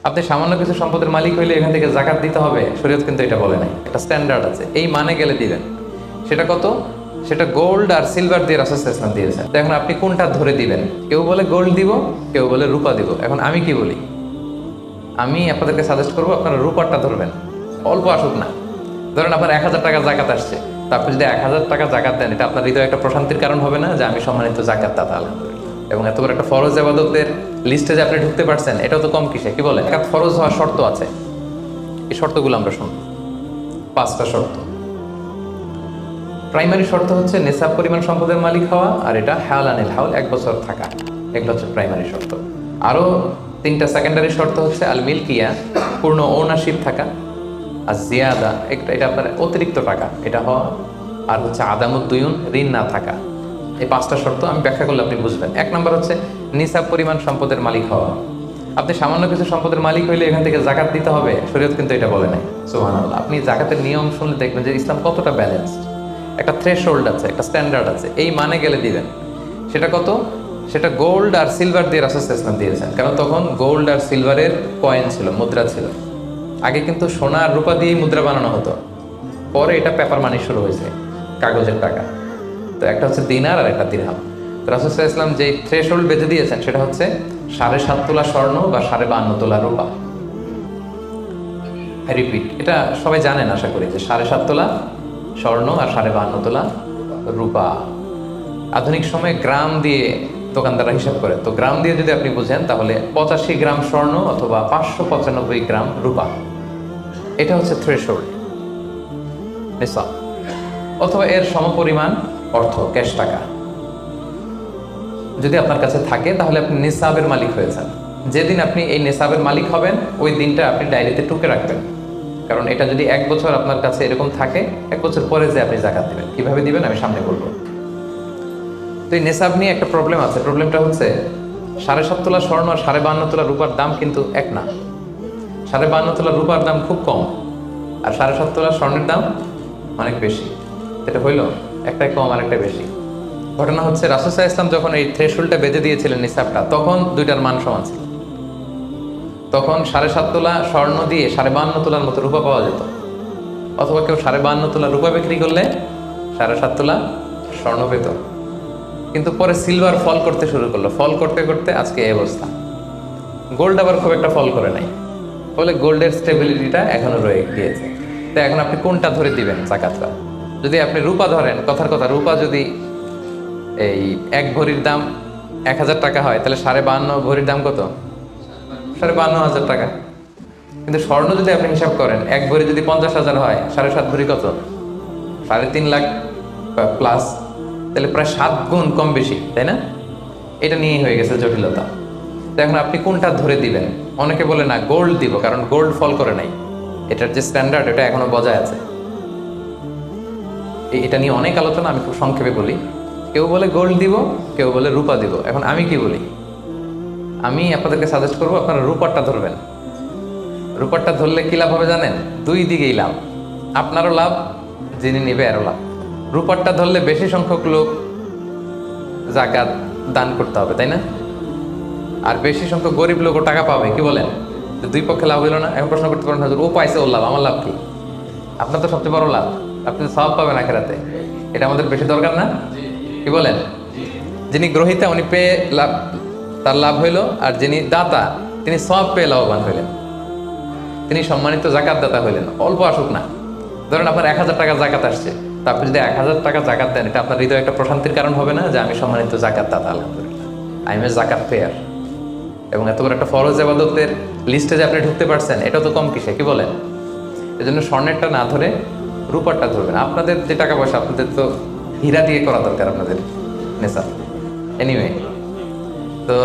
আপনি সামান্য কিছু সম্পদের মালিক হইলে এখান থেকে জাকাত দিতে হবে, শরীয়ত কিন্তু এটা বলে নাই। একটা স্ট্যান্ডার্ড আছে, এই মানে গেলে দিবেন। সেটা কত? সেটা গোল্ড আর সিলভার দিয়ে রাসূল সাল্লাল্লাহু আলাইহি ওয়াসাল্লাম দিয়েছেন। তো এখন আপনি কোনটা ধরে দিবেন? কেউ বলে গোল্ড দিব, কেউ বলে রূপা দিব। এখন আমি কি বলি? আমি আপনাদেরকে সাজেস্ট করবো আপনারা রূপারটা ধরবেন, অল্প আসুক না। ধরেন আপনার 1000 টাকা জাকাত আসছে, তা আপনি যদি 1000 টাকা জাকাত দেন, এটা আপনার হৃদয়ে একটা প্রশান্তির কারণ হবে না যে আমি সম্মানিত জাকাত দাতা আলহামদুলিল্লাহ। এবং এত বড় একটা ফরজ ইবাদতের লিস্টে যে আপনি ঢুকতে পারছেন, এটাও তো কম কিসে। কি বলে? জাকাত ফরজ হওয়ার শর্ত আছে, এই শর্তগুলো আমরা শুনব। 5টা শর্ত। প্রাইমারি শর্ত হচ্ছে নেসাব পরিমাণ সম্পদের মালিক হওয়া, আর এটা হাওলানিল হাউল, 1 বছর থাকা। এগুলো হচ্ছে প্রাইমারি শর্ত। আরও 3টা সেকেন্ডারি শর্ত হচ্ছে আল মিলকিয়া, পূর্ণ ওনারশিপ থাকা, আর জিয়াদা, এটা আপনার অতিরিক্ত টাকা এটা হওয়া, আর হচ্ছে আদামুদ্দুয়ুন, ঋণ না থাকা। এই 5টা শর্ত আমি ব্যাখ্যা করলে আপনি বুঝবেন। 1 নম্বর হচ্ছে নিসাব পরিমাণ সম্পদের মালিক হওয়া। আপনি সামান্য কিছু সম্পদের মালিক হইলে এখান থেকে জাকাত দিতে হবে, শরীয়ত কিন্তু এটা বলে নাই। সুবহানাল্লাহ। আপনি জাকাতের নিয়ম শুনলে দেখবেন যে ইসলাম কতটা ব্যালেন্সড। একটা থ্রেশহোল্ড আছে, একটা স্ট্যান্ডার্ড আছে, এই মানে গেলে দিবেন। সেটা কত? সেটা গোল্ড আর সিলভার দিয়ে রাসূল সাল্লাল্লাহু আলাইহি ওয়াসাল্লাম দিয়েছেন। কারণ তখন গোল্ড আর সিলভারের কয়েন ছিল, মুদ্রা ছিল। আগে কিন্তু সোনা আর রূপা দিয়েই মুদ্রা বানানো হতো, পরে এটা পেপার মানি শুরু হয়েছে, কাগজের টাকা। তো একটা হচ্ছে দিনার আর একটা দিরহাম। রাসূল সাল্লাল্লাহু আলাইহি ওয়াসাল্লাম যে থ্রেশহোল্ড বেঁধে দিয়েছেন সেটা হচ্ছে 7.5 তোলা স্বর্ণ বা 52.5 তোলা রূপা। আই রিপিট, এটা সবাই জানেন আশা করি, যে 7.5 তোলা স্বর্ণ আর 52.5 তোলা রূপা। আধুনিক সময়ে গ্রাম দিয়ে দোকানদাররা হিসাব করে, তো গ্রাম দিয়ে যদি আপনি বুঝেন তাহলে 85 গ্রাম স্বর্ণ অথবা 595 গ্রাম রূপা, এটা হচ্ছে থ্রেশহোল্ড নিসাব, অথবা এর সমপরিমাণ অর্থ, ক্যাশ টাকা যদি আপনার কাছে থাকে, তাহলে আপনি নিসাবের মালিক হয়েছেন। যেদিন আপনি এই নিসাবের মালিক হবেন, ওই দিনটা আপনি ডায়েরিতে টুকে রাখবেন। কারণ এটা যদি 1 বছর আপনার কাছে এরকম থাকে, 1 বছর পরে যে আপনি জাকাত দিবেন, কিভাবে দিবেন আমি সামনে বলবো। তো এই নিসাব নিয়ে একটা প্রবলেম আছে। প্রবলেমটা হচ্ছে 7.5 তোলা স্বর্ণ আর 52.5 তোলা রূপার দাম কিন্তু এক না। 52.5 তোলা রূপার দাম খুব কম, আর 7.5 তোলা স্বর্ণের দাম অনেক বেশি। এটা হইল একটাই কম আর একটা বেশি। ঘটনা হচ্ছে রাসূল সাল্লাল্লাহু আলাইহি ওয়াসাল্লাম যখন এই থ্রেশহোল্ডটা বেঁধে দিয়েছিলেন নিসাবটা, তখন দুইটার মান সমান ছিল। তখন 7.5 তোলা স্বর্ণ দিয়ে 52.5 তোলার মতো রূপা পাওয়া যেত, অথবা কেউ 52.5 তোলা রূপা বিক্রি করলে 7.5 তোলা স্বর্ণ পেত। কিন্তু পরে সিলভার ফল করতে শুরু করলো, ফল করতে করতে আজকে এই অবস্থা। গোল্ড আবার খুব একটা ফল করে নাই, ফলে গোল্ডের স্টেবিলিটিটা এখনো রয়ে গিয়েছে। তো এখন আপনি কোনটা ধরে দিবেন জাকাতটা? যদি আপনি রূপা ধরেন, কথার কথা, রূপা যদি এই 1 ভরির দাম 1000 টাকা হয়, তাহলে 52.5 ভরির দাম কত? 52,500 টাকা। কিন্তু স্বর্ণ যদি আপনি হিসাব করেন, 1 ভরি যদি 50,000 হয়, 7.5 ভরি কত? 3.5 লাখ প্লাস, তাহলে প্রায় 7 গুণ কম বেশি, তাই না? এটা নিয়েই হয়ে গেছে জটিলতা। তো এখন আপনি কোনটা ধরে দিবেন? অনেকে বলে না গোল্ড দিব, কারণ গোল্ড ফল করে নাই, এটার যে স্ট্যান্ডার্ড এটা এখনো বজায় আছে। এটা নিয়ে অনেক আলোচনা, আমি খুব সংক্ষেপে বলি। কেউ বলে গোল্ড দিব, কেউ বলে রূপা দিব। এখন আমি কি বলি? আমি আপনাদেরকে সাজেস্ট করবো আপনারা রূপারটা ধরবেন। রূপারটা ধরলে কি লাভ হবে জানেন? 2 দিকেই লাভ, আপনারও লাভ, যিনি নেবে এরও লাভ। রূপারটা ধরলে বেশি সংখ্যক লোক জাকাত দান করতে হবে, তাই না? আর বেশি সংখ্যক গরিব লোকও টাকা পাবে। কি বলেন? 2 পক্ষে লাভ হইল না? এখন প্রশ্ন করতে পারেন, ও পাইছে ওর লাভ, আমার লাভ কি? আপনার তো সবচেয়ে বড় লাভ, আপনি সওয়াব পাবেন আখিরাতে। এটা আমাদের বেশি দরকার না? কি বলেন? যিনি গ্রহীতা উনি পেয়ে লাভ, তার লাভ হইল, আর যিনি দাতা তিনি সওয়াব পেয়ে লাভবান হইলেন, তিনি সম্মানিত জাকাত দাতা হইলেন। অল্প আসুক না। ধরেন আপনার 1000 টাকা জাকাত আসছে, তা আপনি যদি 1000 টাকা জাকাত দেন, এটা আপনার হৃদয়ে একটা প্রশান্তির কারণ হবে না যে আমি সম্মানিত জাকাত দাতা আলহামদুলিল্লাহ, আই এম এ জাকাত পেয়ার। এবং এত বড় একটা ফরজ ইবাদতের লিস্টে যে আপনি ঢুকতে পারছেন, এটা তো কম কিসে। কি বলেন? এজন্য স্বর্ণেরটা না ধরে রূপারটা ধরবেন। আপনাদের যে টাকা পয়সা, আপনাদের তো হীরা দিয়ে করা দরকার আপনাদের নেশা। এনিওয়ে, তো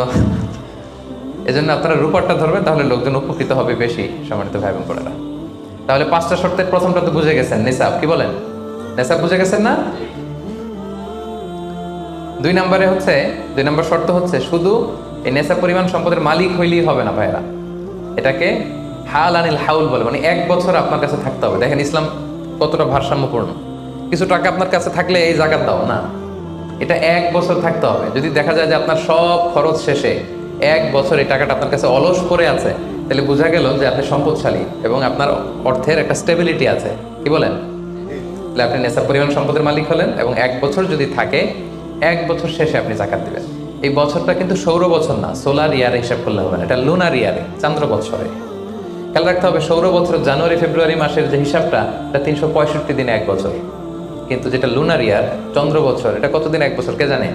এজন্য আপনারা রূপারটা ধরবেন, তাহলে লোকজন উপকৃত হবে বেশি, সম্মানিত ভাই বোন বোনেরা। তাহলে 5টা শর্তের প্রথমটা তো বুঝে গেছেন, নিসাব। কি বলেন? নিসাব বুঝে গেছেন না? 2 নম্বর শর্ত হচ্ছে শুধু এই নেশাব পরিমাণ সম্পদের মালিক হইলেই হবে না ভাইরা, এটাকে হাওলানিল হাউল বলে, মানে 1 বছর আপনার কাছে থাকতে হবে। দেখেন ইসলাম কতটা ভারসাম্যপূর্ণ। কিছু টাকা আপনার কাছে থাকলে এই জাকাত দাও না, এটা 1 বছর থাকতে হবে। যদি দেখা যায় যে আপনার সব খরচ শেষে 1 বছর এই টাকাটা আপনার কাছে অলস পড়ে আছে, তাহলে বোঝা গেল যে আপনি সম্পদশালী এবং আপনার অর্থের একটা স্টেবিলিটি আছে। কি বলেন? তাহলে আপনি নেশাব পরিমাণ সম্পদের মালিক হলেন এবং 1 বছর যদি থাকে 1 বছর শেষে আপনি জাকাত দিবেন। এই বছরটা কিন্তু সৌর বছর না, সোলার ইয়ারে হিসাব করলে হবে না, এটা লুনার ইয়ারে, চান্দ্র বছরে। খেয়াল রাখতে হবে সৌর বছর জানুয়ারি ফেব্রুয়ারি মাসের যে হিসাবটা এটা 365 দিনে 1 বছর, কিন্তু যেটা লুনার ইয়ার চন্দ্র বছর এটা কতদিন 1 বছর কে জানে?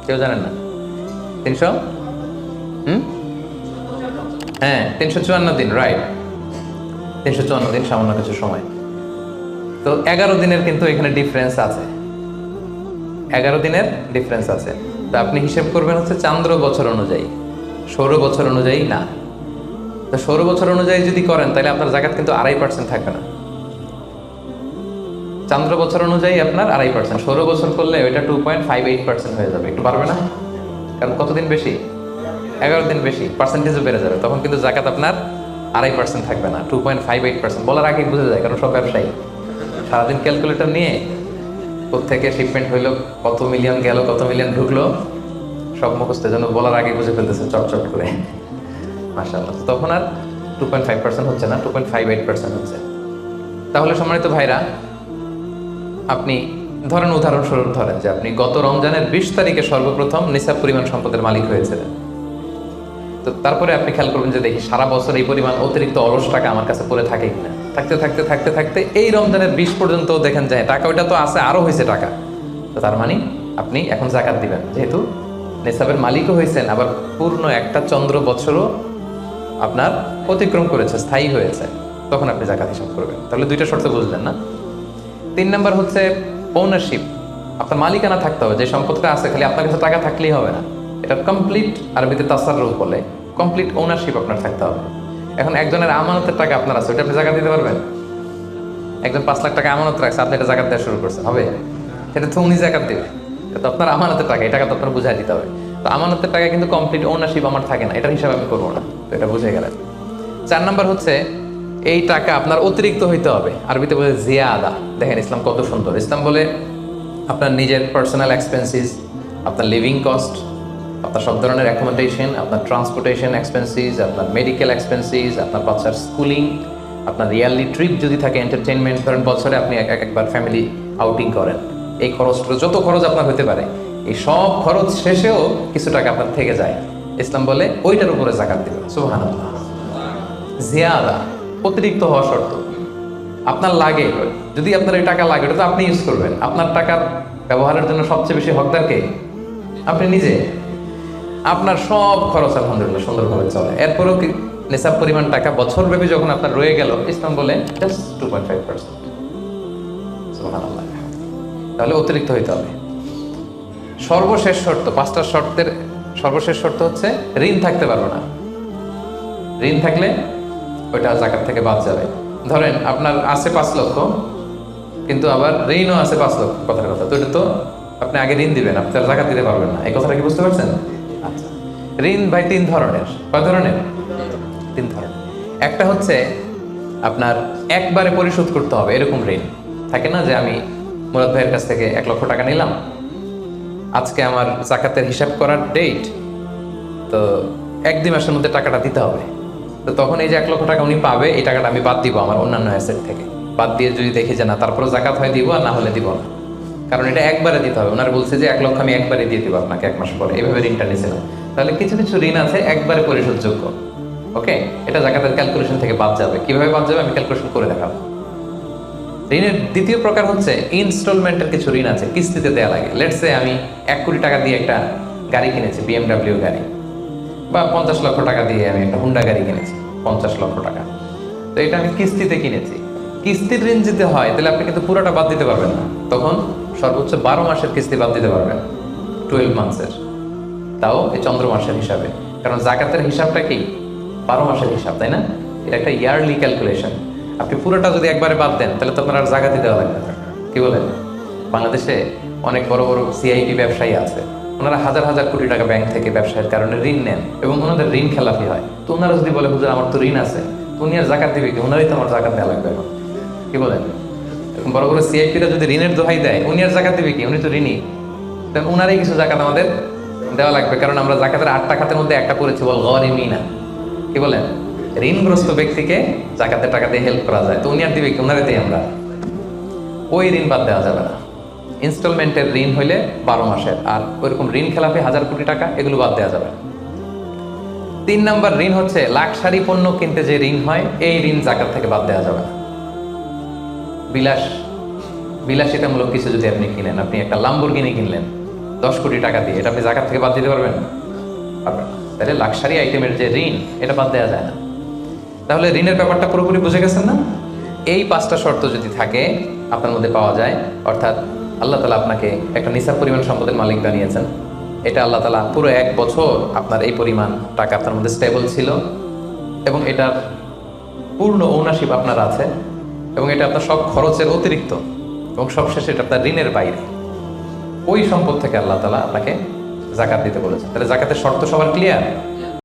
কেউ জানেন না? 300 হ্যাঁ 354 দিন, রাইট। 354 দিন, সামান্য কিছু সময়। তো 11 দিনের কিন্তু এখানে ডিফারেন্স আছে, 11 দিনের ডিফারেন্স আছে। তো আপনি হিসেব করবেন হচ্ছে চান্দ্র বছর অনুযায়ী, সৌর বছর অনুযায়ী না। তো সৌর বছর অনুযায়ী যদি করেন তাহলে আপনার জাকাত কিন্তু 2.5% থাকবে না। চান্দ্র বছর অনুযায়ী আপনার 2.5%, সৌর বছর করলে ওইটা 2.58% হয়ে যাবে। একটু পারবে না? কারণ কতদিন বেশি? 11 দিন বেশি, পার্সেন্টেজও বেড়ে যাবে। তখন কিন্তু জাকাত আপনার 2.5% থাকবে না, 2.58%। বলার আগে বুঝে যায়, কারণ সব ব্যবসায়ী সারাদিন ক্যালকুলেটর নিয়ে কোত্থেকে শিপমেন্ট হইলো, কত মিলিয়ন গেল, কত মিলিয়ন ঢুকলো, সব মুখস্থ, যেন বলার আগে বুঝে ফেলতেছে চটচট করে, মাশাআল্লাহ। তখন আর 2.5% হচ্ছে না, 2.58% হচ্ছে। তাহলে সম্মানিত ভাইরা, আপনি ধরেন, উদাহরণস্বরূপ ধরেন যে আপনি গত রমজানের 20 তারিখে সর্বপ্রথম নিসাব পরিমাণ সম্পদের মালিক হয়েছিলেন। তো তারপরে আপনি খেয়াল করবেন যে দেখি সারা বছর এই পরিমাণ অতিরিক্ত অলস টাকা আমার কাছে পড়ে থাকে কিনা। থাকতে থাকতে থাকতে থাকতে এই রমজানের 20 পর্যন্ত দেখেন যায় টাকা ওইটা তো আছে, আরো হয়েছে টাকা। তো তার মানে আপনি এখন জাকাত দিবেন, যেহেতু নিসাবের মালিকও হয়েছেন, আবার পূর্ণ একটা চন্দ্র বছরও আপনার অতিক্রম করেছে, স্থায়ী হয়েছে, তখন আপনি জাকাত হিসাব করবেন। তাহলে দুইটা শর্ত বুঝলেন না? 3 নাম্বার হচ্ছে ওনারশিপ। আপনার মালিকানা থাকতে হবে, যে সম্পদটা আছে খালি আপনার কাছে টাকা থাকলেই হবে না, এটা কমপ্লিট, আরবিতে তাসাররুফ বলে, কমপ্লিট ওনারশিপ আপনার থাকতে হবে। এখন একজনের আমানতের টাকা আপনার আছে, ওটা আপনি জাকাত দিতে পারবেন? একজন 5 লাখ টাকা আমানত রাখছে, আপনি এটা জাকাত দেওয়া শুরু করছেন, হবে? সেটা তো উনি জাকাত দেবে, তো আপনার আমানতের টাকা, এই টাকা তো আপনার বুঝাই দিতে হবে। তো আমানতের টাকা কিন্তু কমপ্লিট ওনারশিপ আমার থাকে না, এটার হিসাব আমি করবো না, তো এটা বুঝে গেলেন। 4 নাম্বার হচ্ছে এই টাকা আপনার অতিরিক্ত হইতে হবে, আরবিতে বলে জিয়াদা। দেখেন ইসলাম কত সুন্দর। ইসলাম বলে আপনার নিজের পার্সোনাল এক্সপেন্সিস, আপনার লিভিং কস্ট, আপনার সব ধরনের অ্যাকোমোডেশন, আপনার ট্রান্সপোর্টেশন এক্সপেন্সিস, আপনার মেডিকেল এক্সপেন্সিস, আপনার বাচ্চার স্কুলিং, আপনার ইয়ারলি ট্রিপ যদি থাকে, এন্টারটেনমেন্ট, ধরেন বছরে আপনি একবার ফ্যামিলি আউটিং করেন, এই খরচটা যত খরচ আপনার হতে পারে, এই সব খরচ শেষেও কিছু টাকা আপনার থেকে যায়, ইসলাম বলে ওইটার উপরে জাকাত দিবেন। সুবহানাল্লাহ। জিয়াদা, অতিরিক্ত হওয়া শর্ত। আপনার লাগে, যদি আপনার এই টাকা লাগে, ওটা তো আপনি ইউজ করবেন। আপনার টাকার ব্যবহারের জন্য সবচেয়ে বেশি হকদার কে? আপনি নিজে। আপনার সব খরচ আলহামদুলিল্লাহ সুন্দরভাবে চলে, এরপরেও কি নিসাব পরিমাণ টাকা বছরব্যাপী যখন আপনার রয়ে গেল, ইসলাম বলে জাস্ট 2.5%। সুবহানাল্লাহ। তাহলে অতিরিক্ত হইতে হবে। সর্বশেষ শর্ত, 5টা শর্তের সর্বশেষ শর্ত হচ্ছে ঋণ থাকতে পারবে না। ঋণ থাকলে ওইটা জাকাত থেকে বাদ যাবে। ধরেন আপনার আছে 5 লক্ষ, কিন্তু আবার ঋণও আছে 5 লক্ষ, কথার কথা, তো এটা তো আপনি আগে ঋণ দিবেন, আপনি তার জাকাত দিতে পারবেন না। এই কথাটা কি বুঝতে পারছেন? আচ্ছা, ঋণ ভাই 3 ধরনের। কয় ধরনের? 3 ধরনের। একটা হচ্ছে আপনার একবারে পরিশোধ করতে হবে, এরকম ঋণ থাকে না, যে আমি মুরাদ ভাইয়ের কাছ থেকে 1 লক্ষ টাকা নিলাম, আজকে আমার জাকাতের হিসাব করার ডেট, তো 1-2 মাসের মধ্যে টাকাটা দিতে হবে। তো তখন এই যে 1 লক্ষ টাকা উনি পাবে, এই টাকাটা আমি বাদ দিব আমার অন্যান্য অ্যাসেট থেকে। বাদ দিয়ে যদি দেখি যে না, তারপরে জাকাত হয় দিব, আর না হলে দিব না, কারণ এটা একবারে দিতে হবে। ওনার বলছে যে 1 লক্ষ আমি একবারে দিয়ে দিব আপনাকে 1 মাস পরে, এইভাবে ঋণটা নিয়েছিলাম। তাহলে কিছু কিছু ঋণ আছে একবারে পরিশোধযোগ্য, ওকে, এটা জাকাতের ক্যালকুলেশন থেকে বাদ যাবে। কিভাবে বাদ যাবে আমি ক্যালকুলেশন করে দেখাবো। ঋণের দ্বিতীয় প্রকার হচ্ছে ইনস্টলমেন্টের কিছু ঋণ আছে, কিস্তিতে দেওয়া লাগে। লেটস সে আমি 1 কোটি টাকা দিয়ে একটা গাড়ি কিনেছি, BMW গাড়ি, বা 50 লক্ষ টাকা দিয়ে আমি একটা হুন্ডা গাড়ি কিনেছি, 50 লক্ষ টাকা। তো এটা আমি কিস্তিতে কিনেছি। কিস্তির ঋণ যদি হয় তাহলে আপনি কিন্তু পুরোটা বাদ দিতে পারবেন না, তখন সর্বোচ্চ 12 মাসের কিস্তি বাদ দিতে পারবেন, 12 মান্থসের, তাও এই চন্দ্র মাসের হিসাবে। কারণ জাকাতের হিসাবটা কি 12 মাসের হিসাব, তাই না? এটা একটা ইয়ারলি ক্যালকুলেশন। আপনি পুরোটা যদি একবারে বাদ দেন তাহলে তো আপনার আর জাকাতই দেওয়া লাগবে না। কি বলেন? বাংলাদেশে অনেক বড় বড় সিআইপি ব্যবসায়ী আছে, ওনারা হাজার হাজার কোটি টাকা ব্যাংক থেকে ব্যবসায়ের কারণে ঋণ নেন এবং ওনাদের ঋণ খেলাপি হয়। তো ওনারা যদি বলে হুজুর আমার তো ঋণ আছে, তো উনি আর জাকাত দিবে কি? ওনারই তো আমার জাকাত দেওয়া লাগবে এখন। কি বলেন? বড় বড় সিআইপিরা যদি ঋণের দোহাই দেয়, উনি আর জাকাত দিবে কি? উনি তো ঋণী, তাহলে ওনারই কিছু জাকাত আমাদের দেওয়া লাগবে। কারণ আমরা জাকাতের 8টা খাতের মধ্যে একটা পড়েছি, বল গরিমিনা, কি বলেন, ঋণগ্রস্ত ব্যক্তিকে জাকাতের টাকা দিয়ে হেল্প করা যায়, তো উনি আর দিবে কি, ওনারে দিই আমরা, ওই ঋণ বাদ দেওয়া যাবে না। ইনস্টলমেন্টের ঋণ হইলে 12 মাসের, আর ওইরকম ঋণ খেলাপি 1000 কোটি টাকা, এগুলো বাদ দেওয়া যাবে না। 3 নাম্বার ঋণ হচ্ছে লাক্সারি পণ্য কিনতে যে ঋণ হয়, এই ঋণ জাকাত থেকে বাদ দেওয়া যাবে না। বিলাসিতামূলক কিছু যদি আপনি কিনেন, আপনি একটা লাম্বরগিনি কিনলেন 10 কোটি টাকা দিয়ে, এটা আপনি জাকাত থেকে বাদ দিতে পারবেন? পারবেন না। তাহলে লাক্সারি আইটেমের যে ঋণ, এটা বাদ দেওয়া যায় না। তাহলে ঋণের ব্যাপারটা পুরোপুরি বুঝে গেছেন না? এই 5টা শর্ত যদি থাকে আপনার মধ্যে পাওয়া যায়, অর্থাৎ আল্লাহ তালা আপনাকে একটা নিসাব পরিমাণ সম্পদের মালিক বানিয়েছেন, এটা আল্লাহ তালা পুরো 1 বছর আপনার এই পরিমাণ টাকা আপনার মধ্যে স্টেবল ছিল, এবং এটার পূর্ণ ওনারশিপ আপনার আছে, এবং এটা আপনার সব খরচের অতিরিক্ত, এবং সবশেষে এটা আপনার ঋণের বাইরে, ওই সম্পদ থেকে আল্লাহ তালা আপনাকে জাকাত দিতে বলেছেন। তাহলে জাকাতের শর্ত সবার ক্লিয়ার?